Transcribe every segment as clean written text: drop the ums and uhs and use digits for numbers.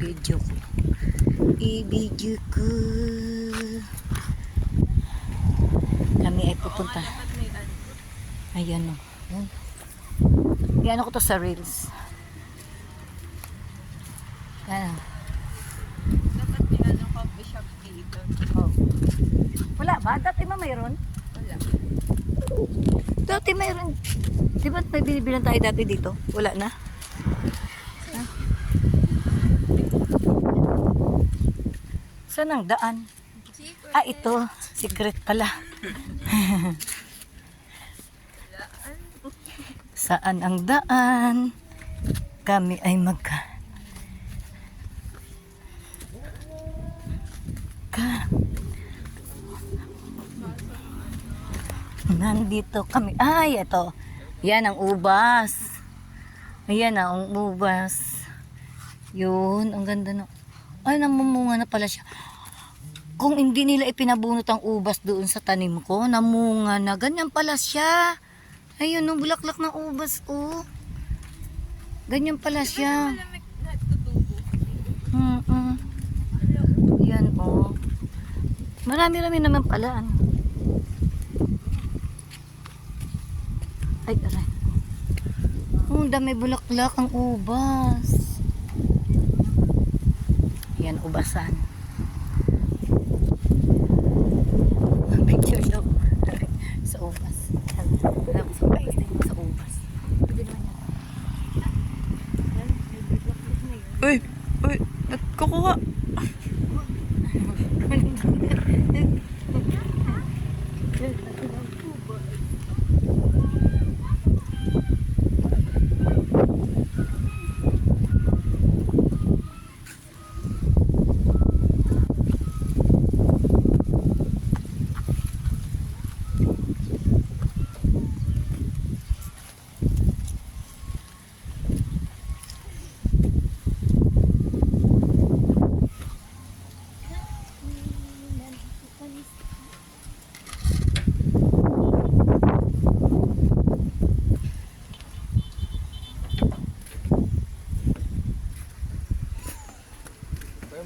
i-video ko. I-video ko. Kami ay pupunta. Ayan o. Yan ako to sa reels. Yan. Dapat may anong coffee shop dito. Oh. Wala ba? Dati ba mayroon? Wala. Dati mayroon. Di ba may binibilan tayo dati dito? Wala na? Ha? Saan ang daan? Secret. Ah, ito. Secret pala. Saan ang daan? Kami ay nandito kami. Ay, ito. Yan ang ubas. Ayan ang ubas. Yun, ang ganda na. Ay, namumunga na pala siya. Kung hindi nila ipinabunot ang ubas doon sa tanim ko, namunga na. Ganyan pala siya. Ayun, ang bulaklak ng ubas, oh. Ganyan pala siya. Malamig na tutubo. Yan, oh. Marami-rami naman pala, ano. Ay, aray. Oh, dami bulaklak ang ubas. Yan, ubasan. Picture daw. Sa ubas. Alam, sa guys, tingin mo sa ubas. Pwede naman yan. Yan, may bulaklak na yun. Uy! Uy! Ba't kukuha?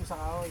Sa kahoy.